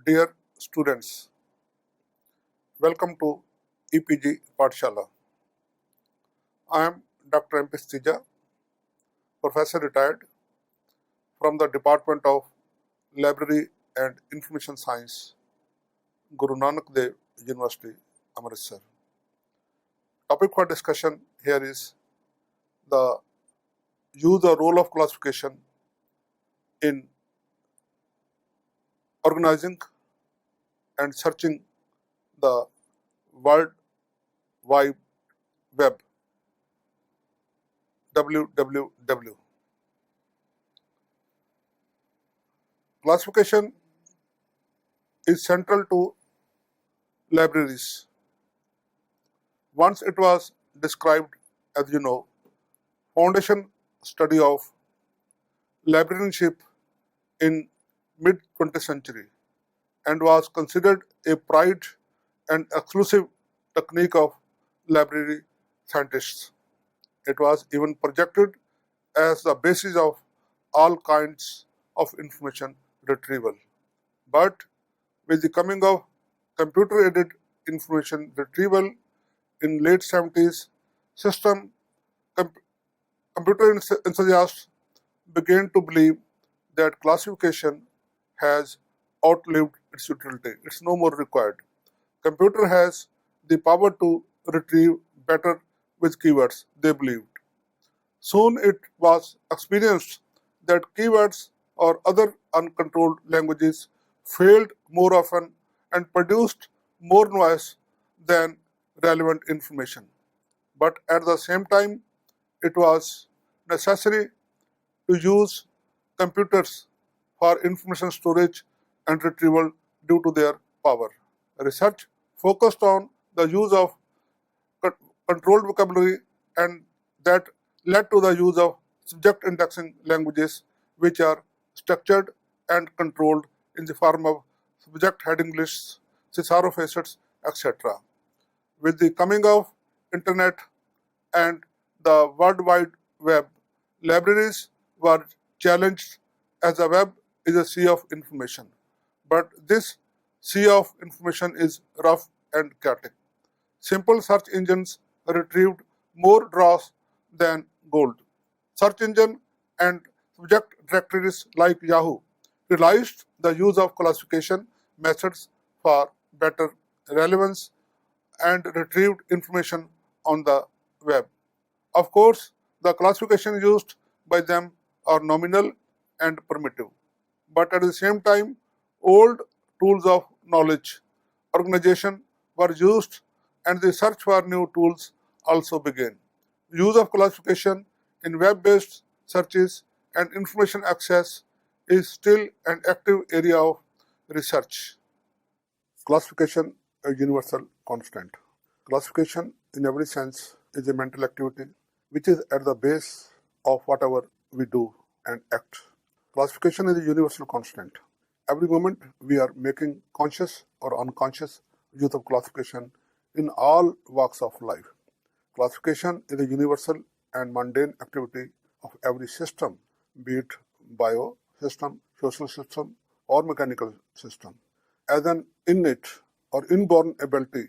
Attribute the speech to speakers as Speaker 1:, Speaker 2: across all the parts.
Speaker 1: Dear students, welcome to EPG Pathshala. I am Dr. M.P. Stija, Professor retired from the Department of Library and Information Science, Guru Nanak Dev University, Amritsar. Topic for discussion here is the role of classification in organizing and searching the World Wide Web, WWW. Classification is central to libraries. Once it was described as foundation study of librarianship in mid-20th century and was considered a pride and exclusive technique of library scientists. It was even projected as the basis of all kinds of information retrieval. But with the coming of computer-aided information retrieval in late 70s, computer enthusiasts began to believe that classification has outlived its utility. It's no more required. Computer has the power to retrieve better with keywords, they believed. Soon it was experienced that keywords or other uncontrolled languages failed more often and produced more noise than relevant information. But at the same time, it was necessary to use computers for information storage and retrieval due to their power. Research focused on the use of controlled vocabulary, and that led to the use of subject indexing languages, which are structured and controlled in the form of subject heading lists, thesaurus of facets, etc. With the coming of internet and the World Wide Web, libraries were challenged as the web is a sea of information. But this sea of information is rough and chaotic. Simple search engines retrieved more dross than gold. Search engine and subject directories like Yahoo realized the use of classification methods for better relevance and retrieved information on the web. Of course, the classification used by them are nominal and primitive, but at the same time, old tools of knowledge organization were used and the search for new tools also began. Use of classification in web-based searches and information access is still an active area of research. Classification, a universal constant. Classification, in every sense, is a mental activity which is at the base of whatever we do and act. Classification is a universal constant. Every moment we are making conscious or unconscious use of classification in all walks of life. Classification is a universal and mundane activity of every system, be it bio system, social system, or mechanical system. As an innate or inborn ability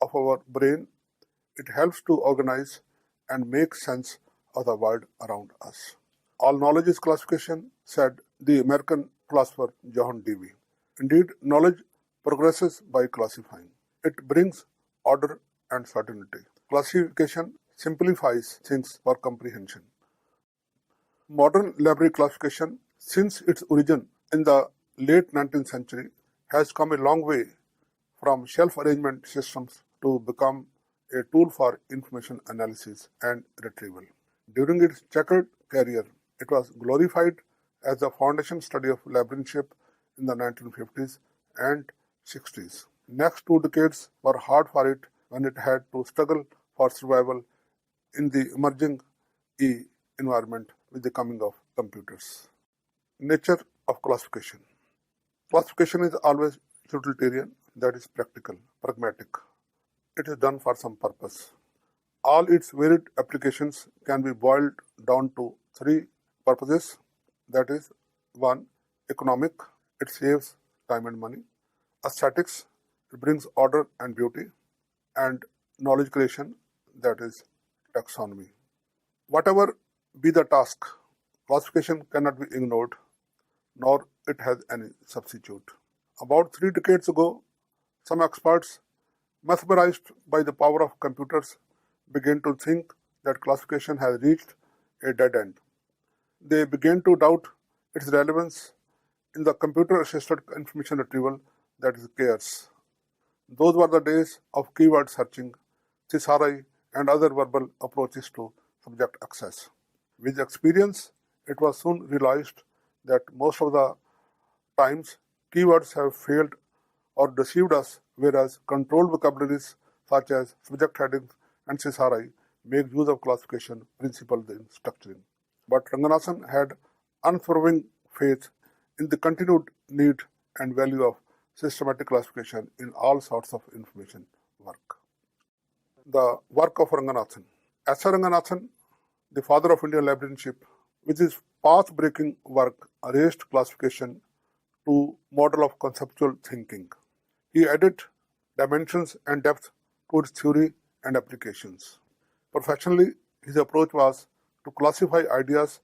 Speaker 1: of our brain, it helps to organize and make sense of the world around us. All knowledge is classification, said the American philosopher John Dewey. Indeed, knowledge progresses by classifying. It brings order and certainty. Classification simplifies things for comprehension. Modern library classification, since its origin in the late 19th century, has come a long way from shelf arrangement systems to become a tool for information analysis and retrieval. During its checkered career, it was glorified as the foundation study of librarianship in the 1950s and 60s. Next 2 decades were hard for it when it had to struggle for survival in the emerging environment with the coming of computers. Nature of classification. Classification is always utilitarian, that is practical, pragmatic. It is done for some purpose. All its varied applications can be boiled down to 3 purposes. That is, 1. Economic, it saves time and money. aesthetics, it brings order and beauty, and knowledge creation, that is taxonomy. Whatever be the task, classification cannot be ignored, nor it has any substitute. About 3 decades ago, some experts, mesmerized by the power of computers, began to think that classification has reached a dead end. They began to doubt its relevance in the computer-assisted information retrieval, that is chaos. Those were the days of keyword searching, thesauri, and other verbal approaches to subject access. With experience, it was soon realized that most of the times keywords have failed or deceived us, whereas controlled vocabularies such as subject headings and thesauri make use of classification principles in structuring. But Ranganathan had unswerving faith in the continued need and value of systematic classification in all sorts of information work. The work of Ranganathan. S. R. Ranganathan, the father of Indian librarianship, with his path-breaking work, raised classification to model of conceptual thinking. He added dimensions and depth to its theory and applications. Professionally, his approach was to classify ideas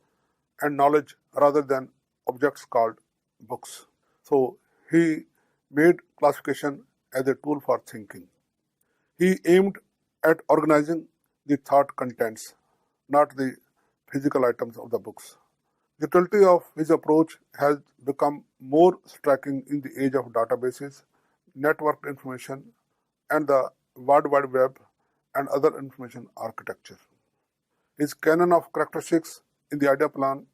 Speaker 1: and knowledge rather than objects called books. So he made classification as a tool for thinking. He aimed at organizing the thought contents, not the physical items of the books. The utility of his approach has become more striking in the age of databases, networked information, and the World Wide Web and other information architecture. His canon of characteristics in the idea plan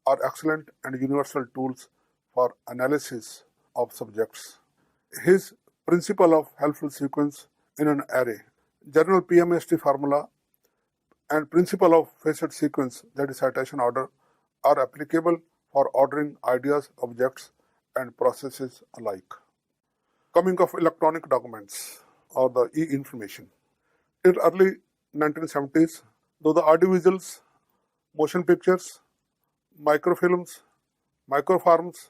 Speaker 1: are excellent and universal tools for analysis of subjects. His principle of helpful sequence in an array, general PMST formula, and principle of facet sequence, that is citation order, are applicable for ordering ideas, objects, and processes alike. Coming of electronic documents or the e-information. Till early 1970s, though the audiovisuals, motion pictures, microfilms, microforms,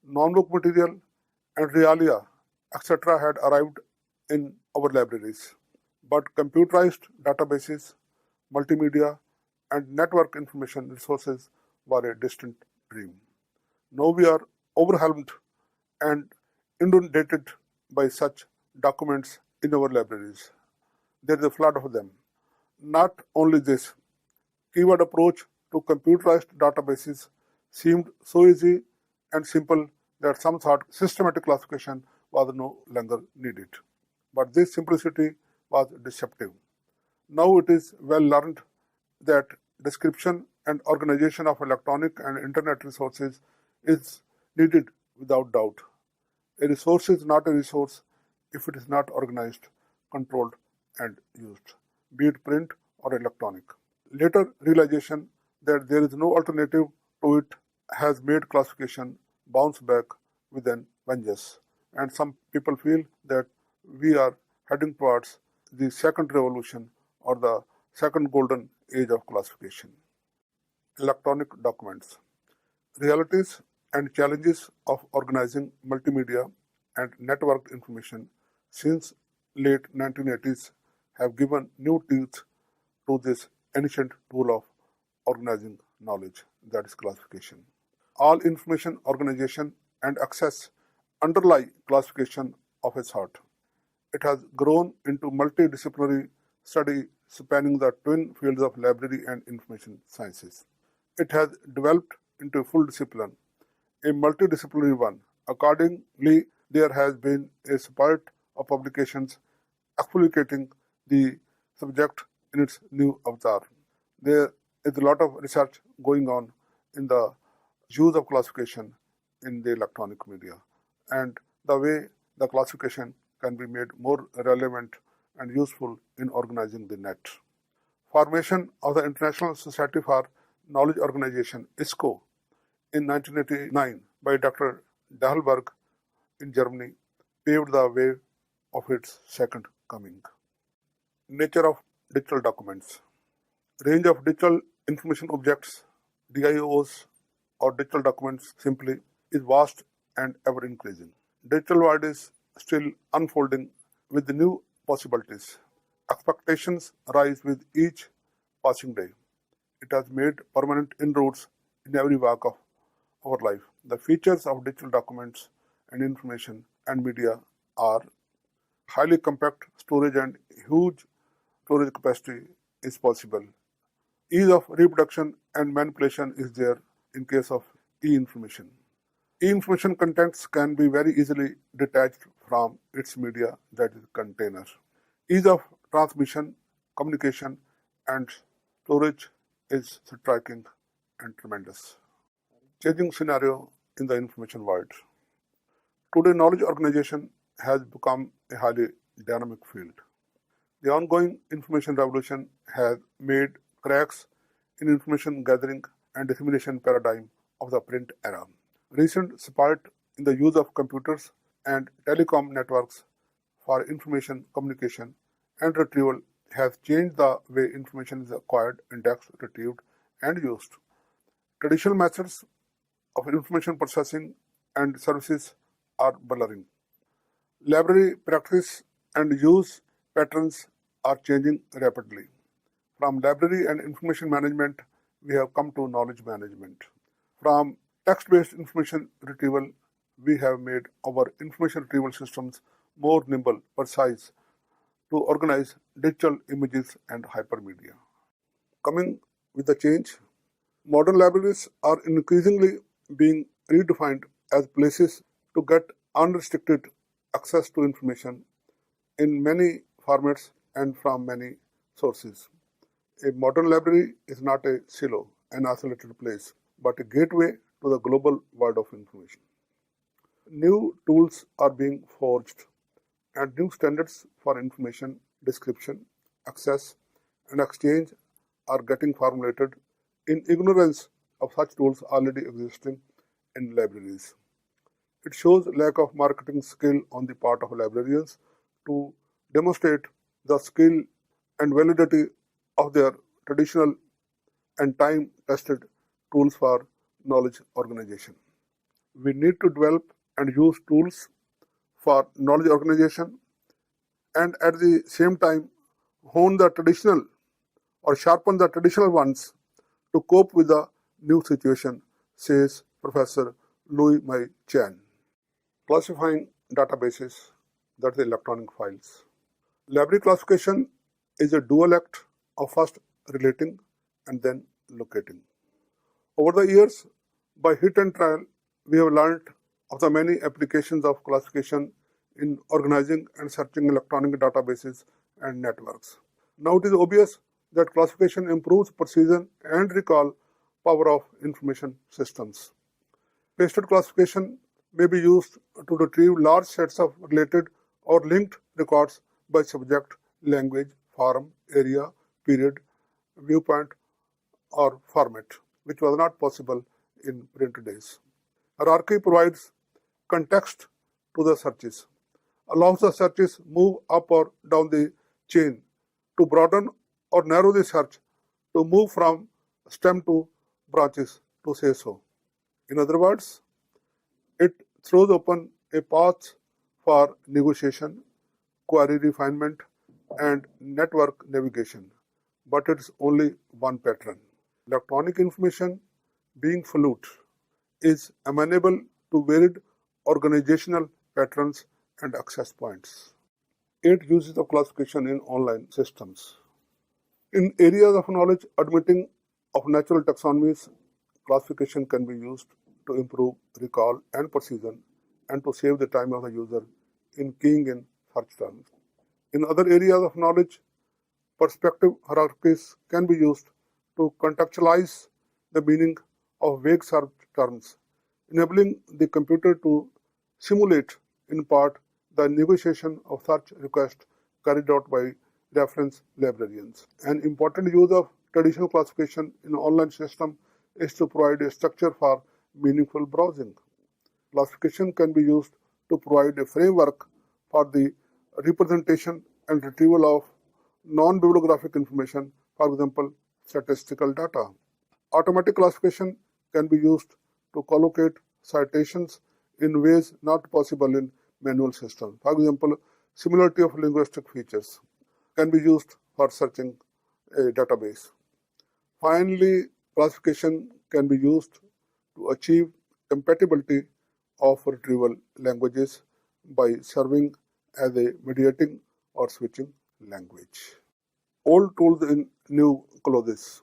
Speaker 1: non-book material, and realia, etc. had arrived in our libraries. But computerized databases, multimedia, and network information resources were a distant dream. Now we are overwhelmed and inundated by such documents in our libraries. There is a flood of them. Not only this, keyword approach to computerized databases seemed so easy and simple that some thought systematic classification was no longer needed. But this simplicity was deceptive. Now it is well learned that description and organization of electronic and internet resources is needed without doubt. A resource is not a resource if it is not organized, controlled, and used, be it print or electronic. Later realization that there is no alternative to it has made classification bounce back with an vengeance. And some people feel that we are heading towards the second revolution or the second golden age of classification. Electronic documents. Realities and challenges of organizing multimedia and networked information since late 1980s have given new teeth to this ancient tool of organizing knowledge, that is classification. All information organization and access underlie classification of a sort. It has grown into multidisciplinary study spanning the twin fields of library and information sciences. It has developed into a full discipline, a multidisciplinary one. Accordingly, there has been a spurt of publications explicating the subject in its new avatar. There is a lot of research going on in the use of classification in the electronic media and the way the classification can be made more relevant and useful in organizing the net. Formation of the International Society for Knowledge Organization, ISCO, in 1989 by Dr. Dahlberg in Germany paved the way of its second coming. Nature of digital documents. Range of digital information objects, DIOs or digital documents simply, is vast and ever increasing. digital world is still unfolding with the new possibilities. Expectations rise with each passing day. It has made permanent inroads in every walk of our life. The features of digital documents and information and media are highly compact storage and huge storage capacity is possible. Ease of reproduction and manipulation is there in case of e-information. E-information contents can be very easily detached from its media, that is container. Ease of transmission, communication and storage is striking and tremendous. Changing scenario in the information world. Today, knowledge organization has become a highly dynamic field. The ongoing information revolution has made cracks in information gathering and dissemination paradigm of the print era. Recent spurt in the use of computers and telecom networks for information communication and retrieval has changed the way information is acquired, indexed, retrieved, and used. Traditional methods of information processing and services are blurring. Library practice and use patterns are changing rapidly. From library and information management, we have come to knowledge management. From text-based information retrieval, we have made our information retrieval systems more nimble, precise, to organize digital images and hypermedia. Coming with the change, modern libraries are increasingly being redefined as places to get unrestricted access to information in many formats and from many sources. A modern library is not a silo, an isolated place, but a gateway to the global world of information. New tools are being forged and new standards for information description, access, and exchange are getting formulated in ignorance of such tools already existing in libraries. It shows lack of marketing skill on the part of librarians to demonstrate the skill and validity of their traditional and time-tested tools for knowledge organization. We need to develop and use tools for knowledge organization and at the same time hone the traditional or sharpen the traditional ones to cope with the new situation, says Professor Louis Mai Chan. Classifying databases, that is electronic files. Library classification is a dual act of first relating and then locating. Over the years, by hit and trial, we have learned of the many applications of classification in organizing and searching electronic databases and networks. Now it is obvious that classification improves precision and recall power of information systems. Pasted classification may be used to retrieve large sets of related or linked records by subject, language, form, area, period, viewpoint, or format, which was not possible in print days. Hierarchy provides context to the searches, allows the searches move up or down the chain to broaden or narrow the search, to move from stem to branches, to say so. In other words, it throws open a path for negotiation, query refinement, and network navigation, but it is only one pattern. Electronic information, being fluid, is amenable to varied organizational patterns and access points. 8 uses of classification in online systems. In areas of knowledge admitting of natural taxonomies, classification can be used to improve recall and precision and to save the time of the user in keying in search terms. In other areas of knowledge, perspective hierarchies can be used to contextualize the meaning of vague search terms, enabling the computer to simulate in part the negotiation of search requests carried out by reference librarians. An important use of traditional classification in an online system is to provide a structure for meaningful browsing. Classification can be used to provide a framework for the representation and retrieval of non-bibliographic information, for example, statistical data. Automatic classification can be used to collocate citations in ways not possible in manual systems. For example, similarity of linguistic features can be used for searching a database. Finally, classification can be used to achieve compatibility of retrieval languages by serving as a mediating or switching language. Old tools in new clothes.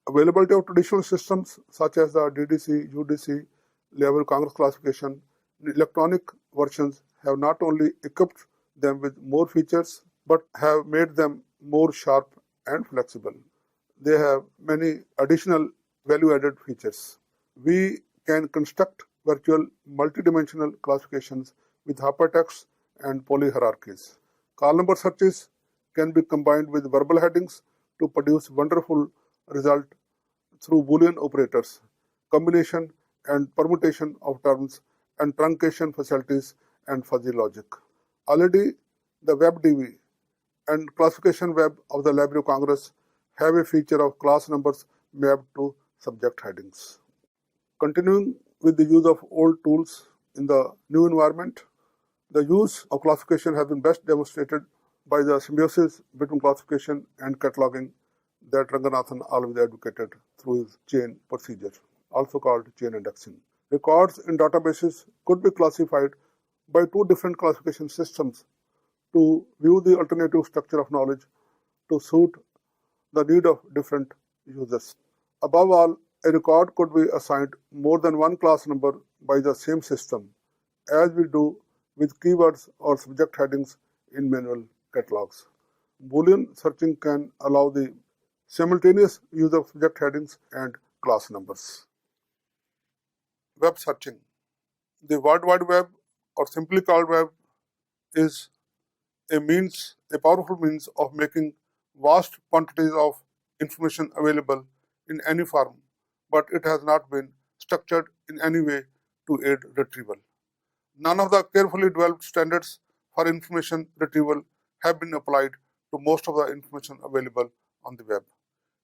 Speaker 1: Availability of traditional systems such as the DDC, UDC, Library Congress classification, electronic versions have not only equipped them with more features but have made them more sharp and flexible. They have many additional value-added features. We can construct virtual multidimensional classifications with hypertext and polyhierarchies. Call number searches can be combined with verbal headings to produce wonderful result through Boolean operators, combination and permutation of terms, and truncation facilities and fuzzy logic. Already, the WebDB and classification web of the Library of Congress have a feature of class numbers mapped to subject headings. Continuing with the use of old tools in the new environment, the use of classification has been best demonstrated by the symbiosis between classification and cataloging that Ranganathan always advocated through his chain procedure, also called chain indexing. Records in databases could be classified by two different classification systems to view the alternative structure of knowledge to suit the need of different users. Above all, a record could be assigned more than one class number by the same system, as we do with keywords or subject headings in manual catalogs. Boolean searching can allow the simultaneous use of subject headings and class numbers. Web searching. The World Wide Web, or simply called web, is a powerful means of making vast quantities of information available in any form, but it has not been structured in any way to aid retrieval. None of the carefully developed standards for information retrieval have been applied to most of the information available on the web.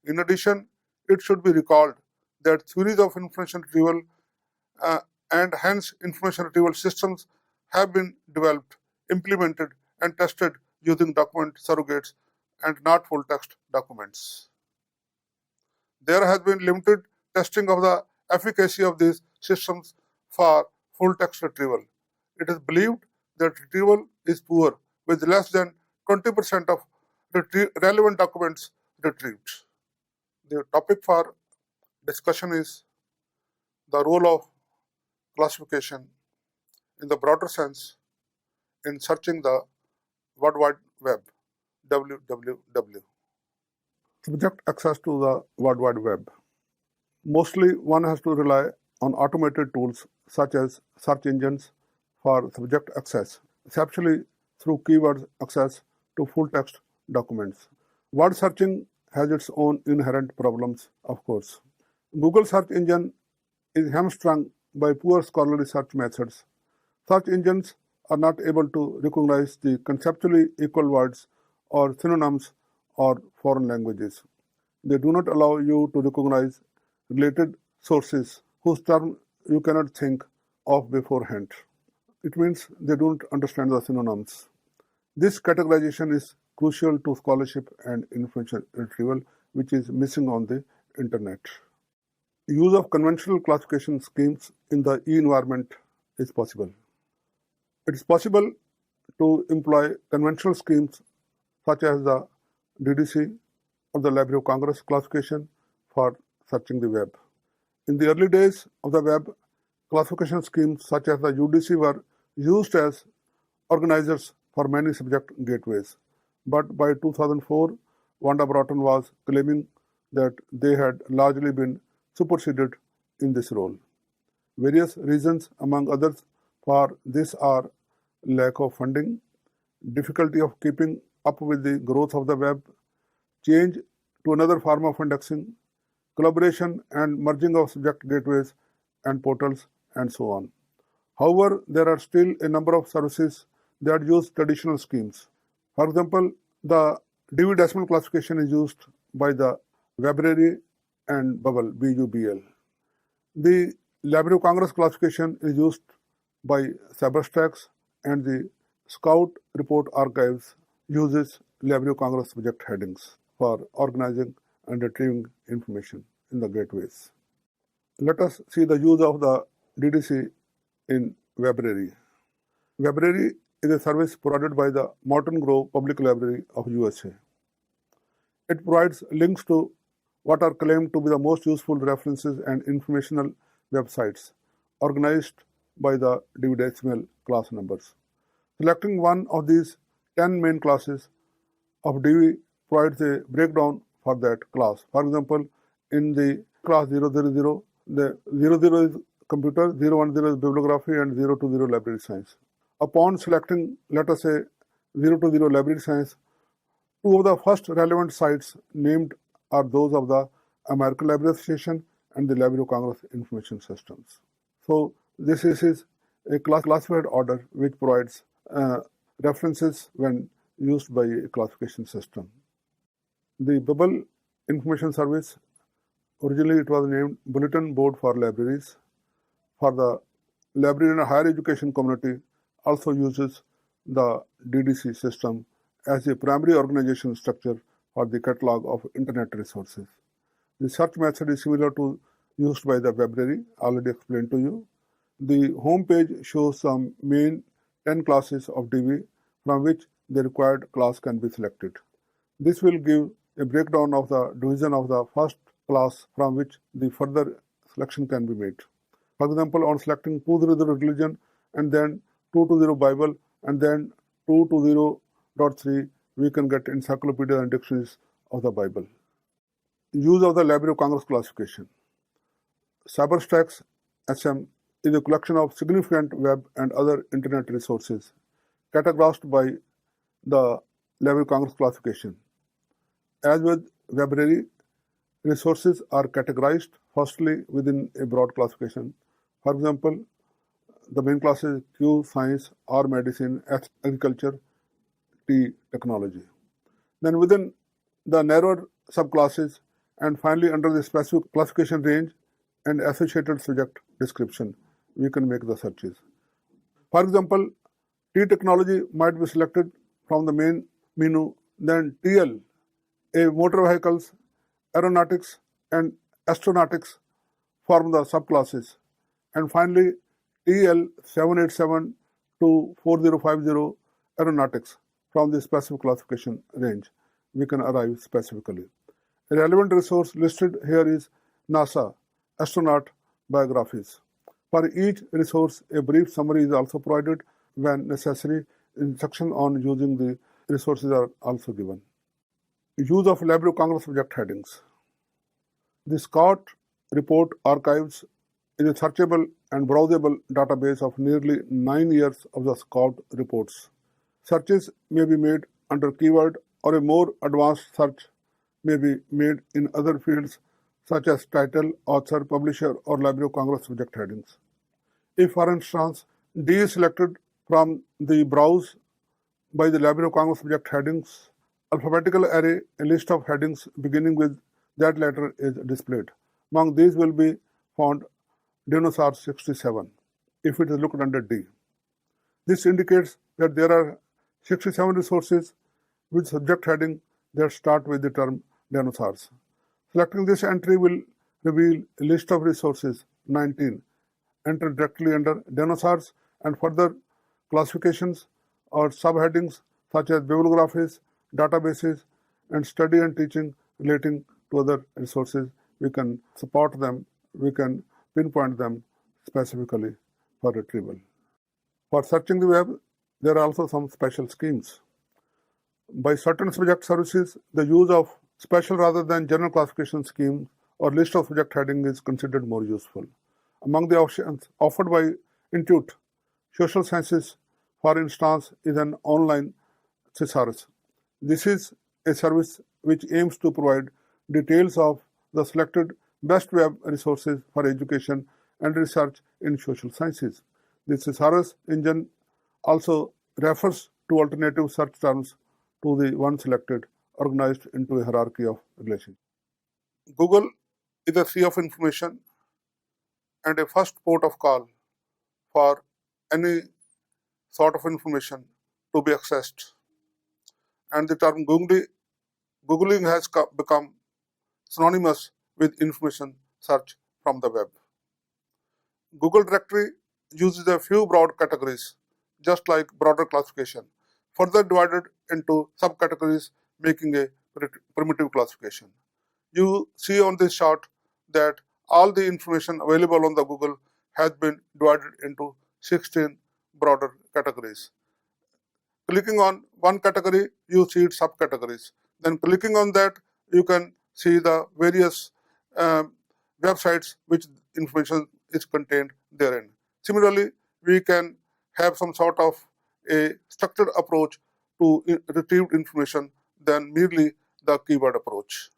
Speaker 1: In addition, it should be recalled that theories of information retrieval and hence information retrieval systems have been developed, implemented, and tested using document surrogates and not full text documents. There has been limited testing of the efficacy of these systems for full text retrieval. It is believed that retrieval is poor with less than 20% of relevant documents retrieved. The topic for discussion is the role of classification in the broader sense in searching the World Wide Web, WWW. Subject access to the World Wide Web. Mostly one has to rely on automated tools such as search engines for subject access, especially through keyword access to full text documents. Word searching has its own inherent problems, of course. Google search engine is hamstrung by poor scholarly search methods. Search engines are not able to recognize the conceptually equal words or synonyms or foreign languages. They do not allow you to recognize related sources whose term you cannot think of beforehand. It means they don't understand the synonyms. This categorization is crucial to scholarship and information retrieval, which is missing on the internet. Use of conventional classification schemes in the e-environment is possible. It is possible to employ conventional schemes such as the DDC or the Library of Congress classification for searching the web. In the early days of the web, classification schemes such as the UDC were used as organizers for many subject gateways. But by 2004, Wanda Broughton was claiming that they had largely been superseded in this role. Various reasons, among others, for this are lack of funding, difficulty of keeping up with the growth of the web, change to another form of indexing, collaboration and merging of subject gateways and portals, and so on. However, there are still a number of services that use traditional schemes. For example, the Dewey Decimal classification is used by the Webrary and Bubble, BUBL. The Library of Congress classification is used by cyberstacks, and the Scout Report Archives uses Library of Congress subject headings for organizing and retrieving information in the gateways. Let us see the use of the DDC in Webrary. Webrary is a service provided by the Morton Grove Public Library of USA. It provides links to what are claimed to be the most useful references and informational websites organized by the DV-decimal class numbers. Selecting one of these 10 main classes of DV provides a breakdown for that class. For example, in the class 000, the 00 is computer, 010 is bibliography, and 020 library science. Upon selecting, let us say, 020 library science, two of the first relevant sites named are those of the American Library Association and the Library of Congress Information Systems. So this is a classified order which provides references when used by a classification system. The Bubble Information Service, originally it was named Bulletin Board for Libraries, for the library and higher education community also uses the DDC system as a primary organization structure for the catalog of internet resources. The search method is similar to used by the Webrary, already explained to you. The home page shows some main 10 classes of DB from which the required class can be selected. This will give a breakdown of the division of the first class from which the further selection can be made. For example, on selecting 200 religion and then 220 Bible and then 220.3, we can get encyclopedia and dictionaries of the Bible. Use of the Library of Congress classification. CyberStax SM is a collection of significant web and other internet resources categorized by the Library of Congress classification. As with Webrary, resources are categorized firstly within a broad classification. For example, the main classes Q, Science, R, Medicine, H, Agriculture, T, Technology. Then within the narrower subclasses, and finally under the specific classification range and associated subject description, we can make the searches. For example, T technology might be selected from the main menu, then TL, a motor vehicles, aeronautics, and astronautics form the subclasses, and finally TL 787 to 4050 aeronautics from the specific classification range. We can arrive specifically. A relevant resource listed here is NASA astronaut biographies. For each resource, a brief summary is also provided. When necessary, instruction on using the resources are also given. Use of Library of Congress subject headings. The Scout Report Archives is a searchable and browsable database of nearly 9 years of the Scout reports. Searches may be made under keyword, or a more advanced search may be made in other fields such as title, author, publisher, or Library of Congress subject headings. If, for instance, D is selected from the browse by the Library of Congress subject headings alphabetical array, a list of headings beginning with that letter is displayed. Among these will be found Dinosaur 67 if it is looked under D. This indicates that there are 67 resources with subject heading that start with the term dinosaurs. Selecting this entry will reveal a list of resources, 19, entered directly under dinosaurs, and further classifications or subheadings such as bibliographies, databases, and study and teaching relating to other resources. We can support them, we can pinpoint them specifically for retrieval. For searching the web, there are also some special schemes. By certain subject services, the use of special rather than general classification schemes or list of subject heading is considered more useful. Among the options offered by Intuit, Social Sciences, for instance, is an online thesaurus. This is a service which aims to provide details of the selected best web resources for education and research in social sciences. The thesaurus engine also refers to alternative search terms to the one selected, organized into a hierarchy of relations. Google is a sea of information and a first port of call for any sort of information to be accessed. And the term Googling has become synonymous with information search from the web. Google directory uses a few broad categories, just like broader classification, further divided into subcategories, making a primitive classification. You see on this chart that all the information available on the Google has been divided into 16 broader categories. Clicking on one category, you see its subcategories. Then clicking on that, you can see the various websites which information is contained therein. Similarly, we can have some sort of a structured approach to retrieved information than merely the keyword approach.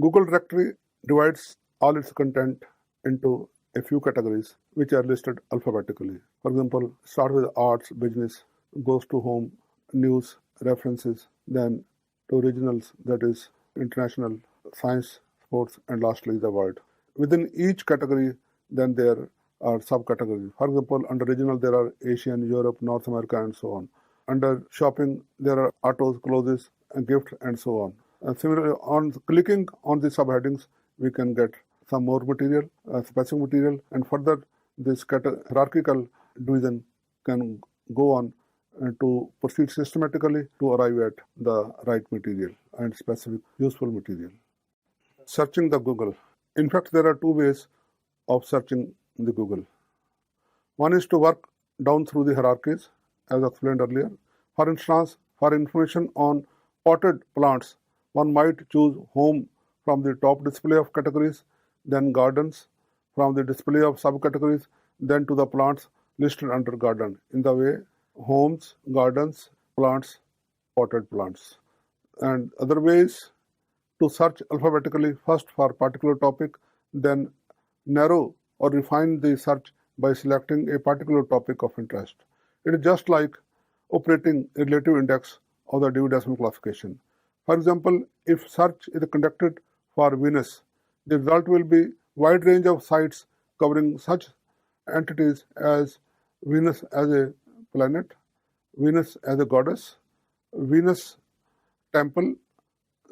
Speaker 1: Google directory divides all its content into a few categories which are listed alphabetically. For example, start with arts, business, goes to home, news, references, then to originals, that is international, science, sports, and lastly the world. Within each category, then there are subcategories. For example, under regional there are Asian, Europe, North America, and so on. Under shopping, there are autos, clothes, and gifts, and so on. Similarly, on clicking on the subheadings, we can get some more material, specific material, and further this hierarchical division can go on to proceed systematically to arrive at the right material and specific useful material. Searching the Google. In fact, there are two ways of searching the Google. One is to work down through the hierarchies, as explained earlier. For instance, for information on potted plants, one might choose home from the top display of categories, then gardens from the display of subcategories, then to the plants listed under garden. In the way, homes, gardens, plants, potted plants. And other ways to search alphabetically, first for particular topic, then narrow or refine the search by selecting a particular topic of interest. It is just like operating a relative index of the Dewey Decimal Classification. For example, if search is conducted for Venus, the result will be wide range of sites covering such entities as Venus as a planet, Venus as a goddess, Venus temple,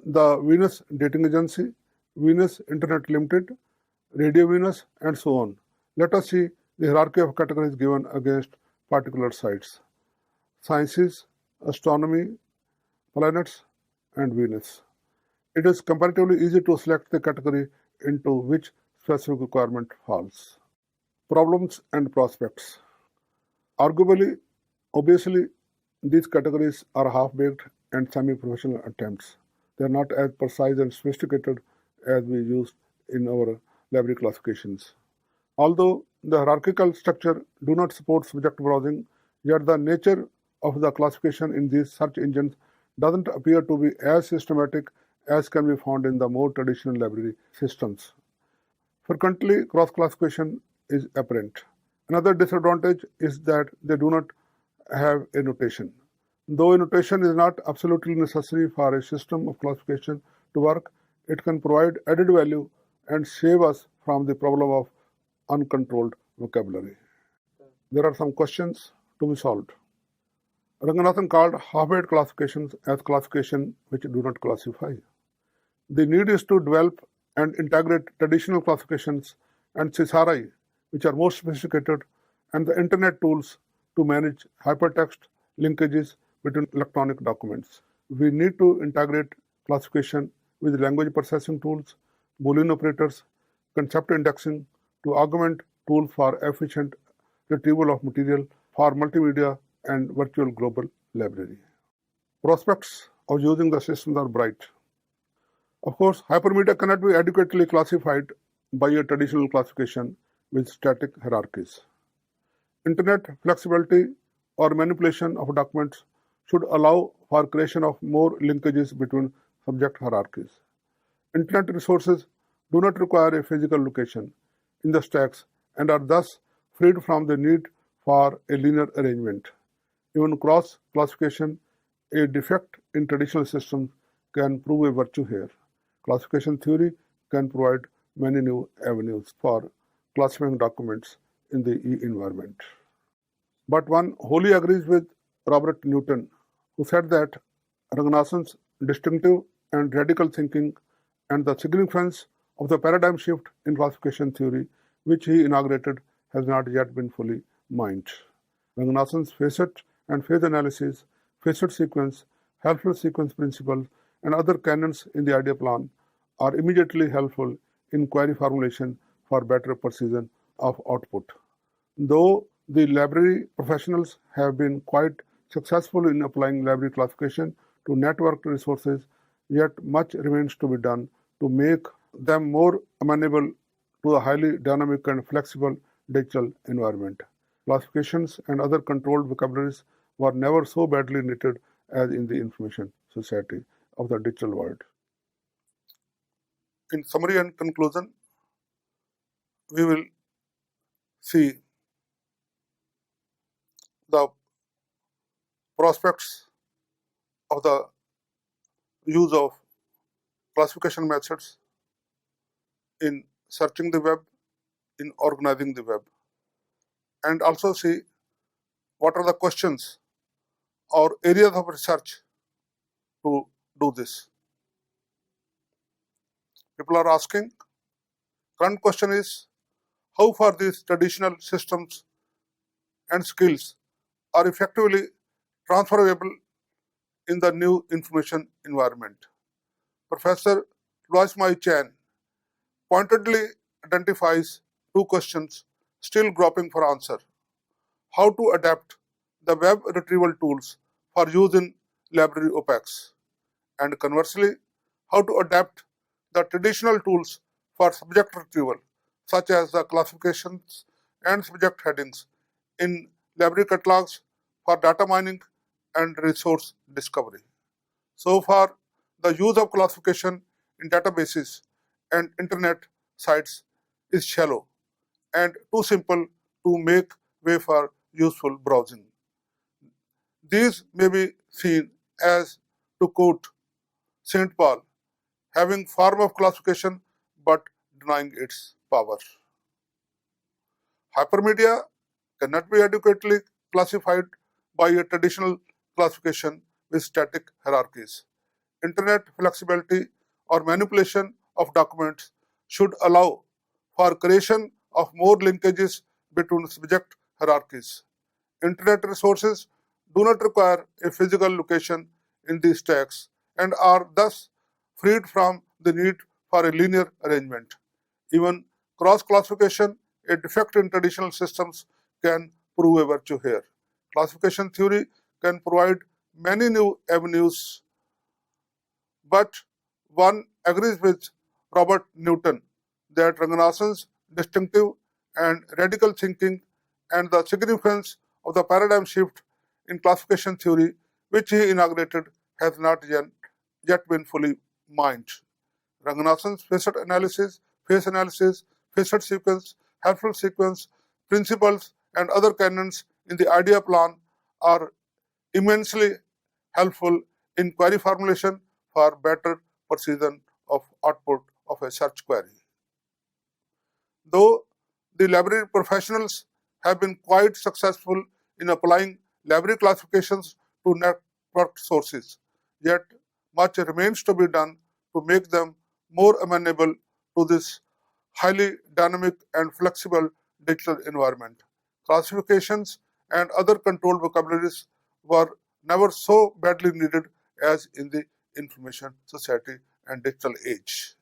Speaker 1: the Venus dating agency, Venus Internet Limited, Radio Venus, and so on. Let us see the hierarchy of categories given against particular sites. Sciences, astronomy, planets, and Venus. It is comparatively easy to select the category into which specific requirement falls. Problems and prospects. Arguably, obviously, these categories are half-baked and semi-professional attempts. They are not as precise and sophisticated as we use in our library classifications. Although the hierarchical structure do not support subject browsing, yet the nature of the classification in these search engines doesn't appear to be as systematic as can be found in the more traditional library systems. Frequently, cross-classification is apparent. Another disadvantage is that they do not have a notation. Though a notation is not absolutely necessary for a system of classification to work, it can provide added value and save us from the problem of uncontrolled vocabulary. There are some questions to be solved. Ranganathan called half-baked classifications as classification which do not classify. The need is to develop and integrate traditional classifications and CSRI, which are more sophisticated, and the internet tools to manage hypertext linkages between electronic documents. We need to integrate classification with language processing tools, Boolean operators, concept indexing to augment tools for efficient retrieval of material for multimedia and virtual global library. Prospects of using the systems are bright. Of course, hypermedia cannot be adequately classified by a traditional classification with static hierarchies. Internet flexibility or manipulation of documents should allow for creation of more linkages between subject hierarchies. Internet resources do not require a physical location in the stacks and are thus freed from the need for a linear arrangement. Even cross-classification, a defect in traditional systems, can prove a virtue here. Classification theory can provide many new avenues for classifying documents in the e-environment. But one wholly agrees with Robert Newton, who said that Ranganathan's distinctive and radical thinking and the significance of the paradigm shift in classification theory, which he inaugurated, has not yet been fully mined. Ranganathan's facet and phase analysis, facet sequence, helpful sequence principles, and other canons in the idea plan are immediately helpful in query formulation for better precision of output. Though the library professionals have been quite successful in applying library classification to networked resources, yet much remains to be done to make them more amenable to the highly dynamic and flexible digital environment. Classifications and other controlled vocabularies were never so badly needed as in the information society of the digital world. In summary and conclusion, we will see the prospects of the use of classification methods in searching the web, in organizing the web, and also see what are the questions or areas of research to do this. People are asking, current question is, how far these traditional systems and skills are effectively transferable in the new information environment. Professor Lois Mai Chan pointedly identifies two questions still groping for answer: how to adapt the web retrieval tools for use in library OPEX, and conversely, how to adapt the traditional tools for subject retrieval, such as the classifications and subject headings in library catalogs for data mining and resource discovery. So far, the use of classification in databases and internet sites is shallow and too simple to make way for useful browsing. These may be seen as, to quote St. Paul, having form of classification but denying its power. Hypermedia cannot be adequately classified by a traditional classification with static hierarchies. Internet flexibility or manipulation of documents should allow for creation of more linkages between subject hierarchies. Internet resources do not require a physical location in these stacks and are thus freed from the need for a linear arrangement. Even cross-classification, a defect in traditional systems, can prove a virtue here. Classification theory can provide many new avenues, but one agrees with Robert Newton that Ranganathan's distinctive and radical thinking and the significance of the paradigm shift in classification theory, which he inaugurated, has not yet been fully mined. Ranganathan's facet analysis, facet sequence, helpful sequence, principles, and other canons in the idea plan are immensely helpful in query formulation for better precision of output of a search query. Though the library professionals have been quite successful in applying library classifications to network sources, yet much remains to be done to make them more amenable to this highly dynamic and flexible digital environment. Classifications and other controlled vocabularies were never so badly needed as in the information society and digital age.